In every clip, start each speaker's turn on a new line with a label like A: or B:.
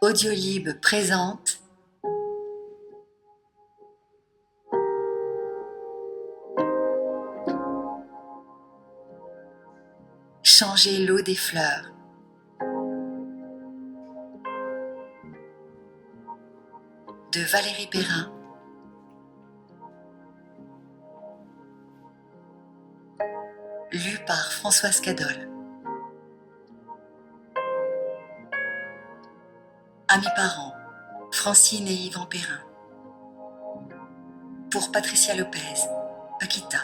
A: Audiolib présente Changer l'eau des fleurs de Valérie Perrin, lu par Françoise Cadol. À mes parents, Francine et Yvan Perrin. Pour Patricia Lopez, Paquita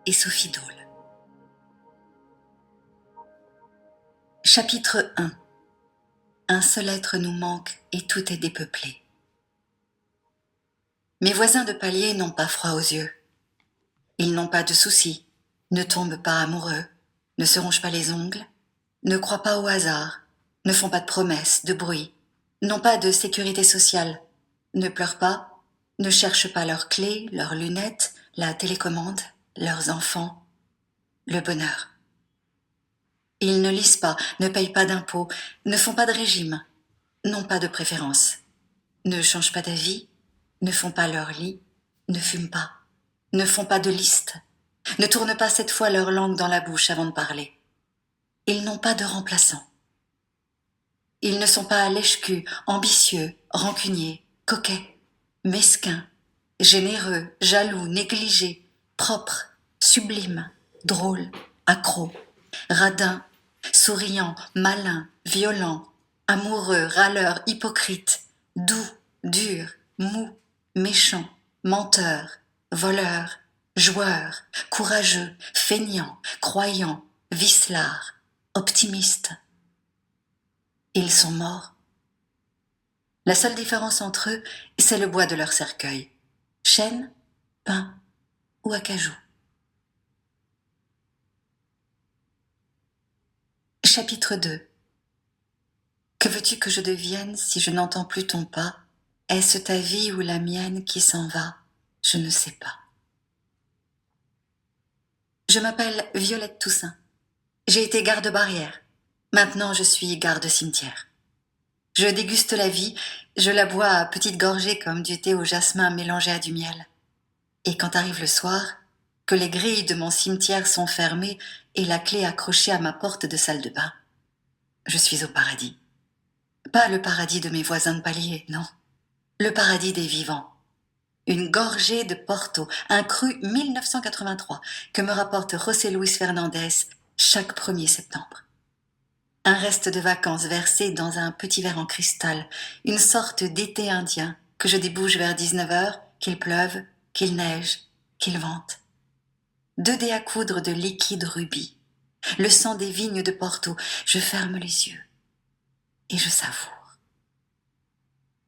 A: et Sophie Dole. Chapitre 1. Un seul être nous manque et tout est dépeuplé. Mes voisins de palier n'ont pas froid aux yeux. Ils n'ont pas de soucis, ne tombent pas amoureux, ne se rongent pas les ongles, ne croient pas au hasard, ne font pas de promesses, de bruit, n'ont pas de sécurité sociale, ne pleurent pas, ne cherchent pas leurs clés, leurs lunettes, la télécommande, leurs enfants, le bonheur. Ils ne lisent pas, ne payent pas d'impôts, ne font pas de régime, n'ont pas de préférence, ne changent pas d'avis, ne font pas leur lit, ne fument pas, ne font pas de liste, ne tournent pas cette fois leur langue dans la bouche avant de parler. Ils n'ont pas de remplaçant. Ils ne sont pas lèche-cul, ambitieux, rancuniers, coquets, mesquins, généreux, jaloux, négligés, propres, sublimes, drôles, accros, radins, souriants, malins, violents, amoureux, râleurs, hypocrites, doux, durs, mous, méchants, menteurs, voleurs, joueurs, courageux, feignants, croyants, vicelards, optimistes. Ils sont morts. La seule différence entre eux, c'est le bois de leur cercueil. Chêne, pin ou acajou. Chapitre 2. Que veux-tu que je devienne si je n'entends plus ton pas? Est-ce ta vie ou la mienne qui s'en va? Je ne sais pas. Je m'appelle Violette Toussaint. J'ai été garde-barrière. Maintenant, je suis garde-cimetière. Je déguste la vie, je la bois à petites gorgées comme du thé au jasmin mélangé à du miel. Et quand arrive le soir, que les grilles de mon cimetière sont fermées et la clé accrochée à ma porte de salle de bain, je suis au paradis. Pas le paradis de mes voisins de palier, non. Le paradis des vivants. Une gorgée de Porto, un cru 1983, que me rapporte José Luis Fernandez chaque 1er septembre. Un reste de vacances versé dans un petit verre en cristal, une sorte d'été indien que je débouche vers 19h, qu'il pleuve, qu'il neige, qu'il vente. 2 dés à coudre de liquide rubis, le sang des vignes de Porto, je ferme les yeux et je savoure.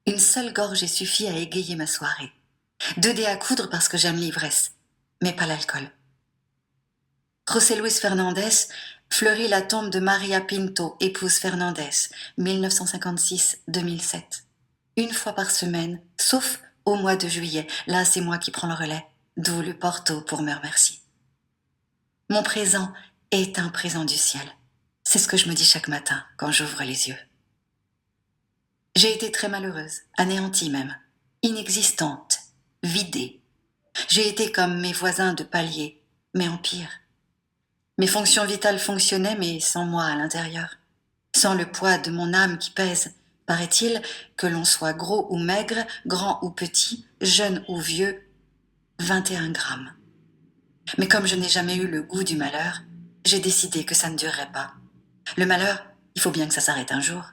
A: Une seule gorgée suffit à égayer ma soirée. 2 dés à coudre parce que j'aime l'ivresse, mais pas l'alcool. José Luis Fernandez fleurit la tombe de Maria Pinto, épouse Fernandez, 1956-2007. 1 fois par semaine, sauf au mois de juillet. Là, c'est moi qui prends le relais, d'où le Porto pour me remercier. Mon présent est un présent du ciel. C'est ce que je me dis chaque matin quand j'ouvre les yeux. J'ai été très malheureuse, anéantie même, inexistante, vidée. J'ai été comme mes voisins de palier, mais en pire. Mes fonctions vitales fonctionnaient, mais sans moi à l'intérieur. Sans le poids de mon âme qui pèse, paraît-il, que l'on soit gros ou maigre, grand ou petit, jeune ou vieux, 21 grammes. Mais comme je n'ai jamais eu le goût du malheur, j'ai décidé que ça ne durerait pas. Le malheur, il faut bien que ça s'arrête un jour.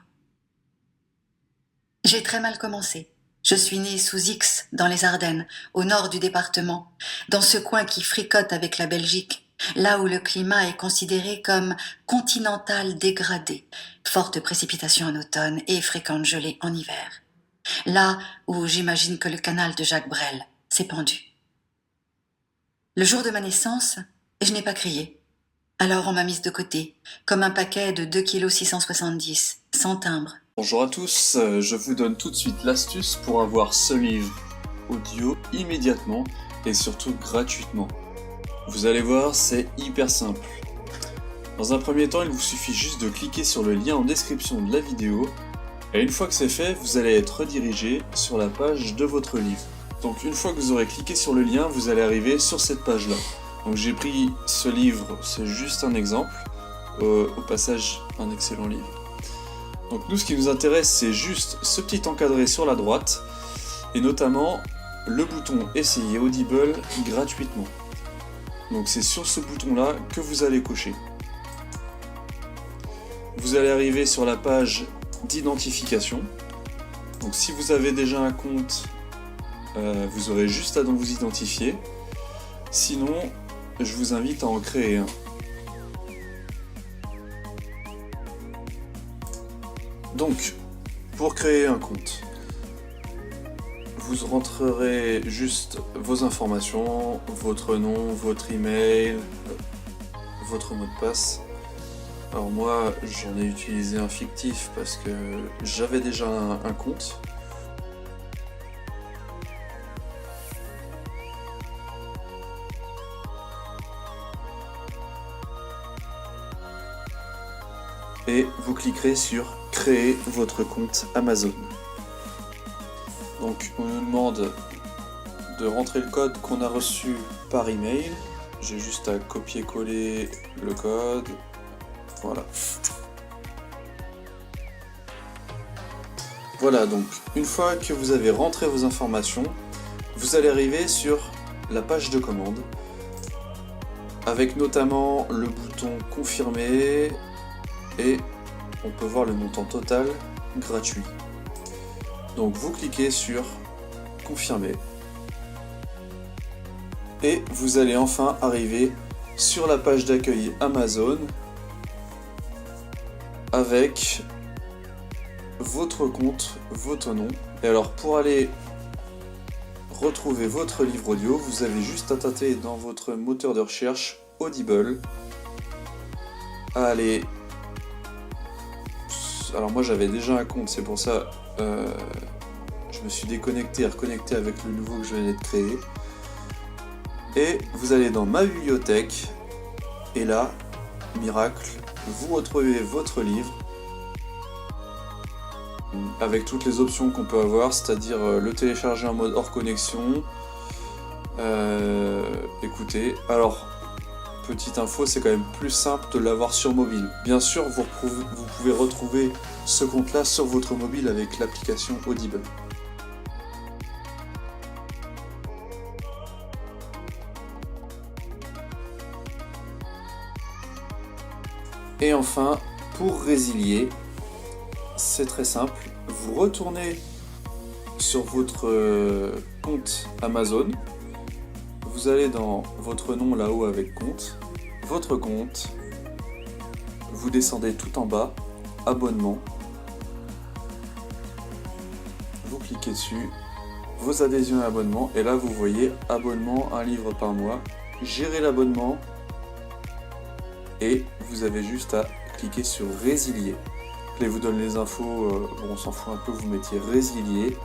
A: J'ai très mal commencé. Je suis née sous X, dans les Ardennes, au nord du département, dans ce coin qui fricote avec la Belgique, là où le climat est considéré comme continental dégradé, forte précipitation en automne et fréquente gelée en hiver. Là où j'imagine que le canal de Jacques Brel s'est pendu. Le jour de ma naissance, je n'ai pas crié. Alors on m'a mise de côté, comme un paquet de 2,670 kg, sans timbre.
B: Bonjour à tous, je vous donne tout de suite l'astuce pour avoir ce livre audio immédiatement et surtout gratuitement. Vous allez voir, c'est hyper simple. Dans un premier temps, il vous suffit juste de cliquer sur le lien en description de la vidéo Et une fois que c'est fait, vous allez être redirigé sur la page de votre livre. Donc une fois que vous aurez cliqué sur le lien, vous allez arriver sur cette page-là. Donc j'ai pris ce livre, c'est juste un exemple. Au passage, un excellent livre. Donc nous, ce qui nous intéresse, c'est juste ce petit encadré sur la droite, et notamment le bouton Essayer Audible gratuitement. Donc c'est sur ce bouton-là que vous allez cocher. Vous allez arriver sur la page d'identification. Donc si vous avez déjà un compte, vous aurez juste à vous identifier. Sinon, je vous invite à en créer un. Donc, pour créer un compte, vous rentrerez juste vos informations, votre nom, votre email, votre mot de passe. Alors moi, j'en ai utilisé un fictif parce que j'avais déjà un compte. Et vous cliquerez sur créer votre compte Amazon. Donc on nous demande de rentrer le code qu'on a reçu par email. J'ai juste à copier-coller le code. Voilà. Voilà, donc une fois que vous avez rentré vos informations, vous allez arriver sur la page de commande avec notamment le bouton confirmer. Et on peut voir le montant total gratuit. Donc vous cliquez sur confirmer. Et vous allez enfin arriver sur la page d'accueil Amazon avec votre compte, votre nom. Et alors pour aller retrouver votre livre audio, vous avez juste à taper dans votre moteur de recherche Audible, à aller. Alors moi j'avais déjà un compte, c'est pour ça je me suis déconnecté et reconnecté avec le nouveau que je venais de créer. Et vous allez dans ma bibliothèque et là, miracle, vous retrouvez votre livre avec toutes les options qu'on peut avoir, c'est-à-dire le télécharger en mode hors connexion. Écoutez, alors petite info, c'est quand même plus simple de l'avoir sur mobile. Bien sûr, vous pouvez retrouver ce compte-là sur votre mobile avec l'application Audible. Et enfin, pour résilier, c'est très simple. Vous retournez sur votre compte Amazon. Vous allez dans votre nom là-haut avec compte, votre compte, vous descendez tout en bas, abonnement, vous cliquez dessus, vos adhésions et abonnements, et là vous voyez abonnement, un livre par mois, gérer l'abonnement, et vous avez juste à cliquer sur résilier. Là, il vous donne les infos, bon, on s'en fout un peu, vous mettiez résilier.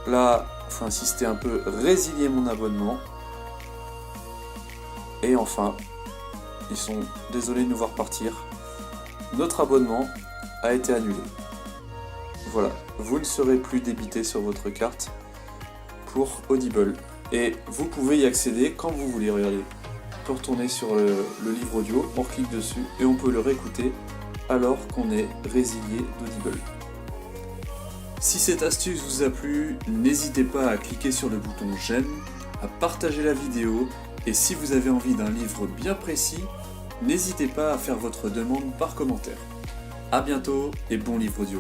B: Là, il faut insister un peu, résilier mon abonnement. Et enfin, ils sont désolés de nous voir partir. Notre abonnement a été annulé. Voilà, vous ne serez plus débité sur votre carte pour Audible. Et vous pouvez y accéder quand vous voulez. Regardez, on peut retourner sur le livre audio, on clique dessus et on peut le réécouter alors qu'on est résilié d'Audible. Si cette astuce vous a plu, n'hésitez pas à cliquer sur le bouton j'aime, à partager la vidéo. Et si vous avez envie d'un livre bien précis, n'hésitez pas à faire votre demande par commentaire. A bientôt et bon livre audio.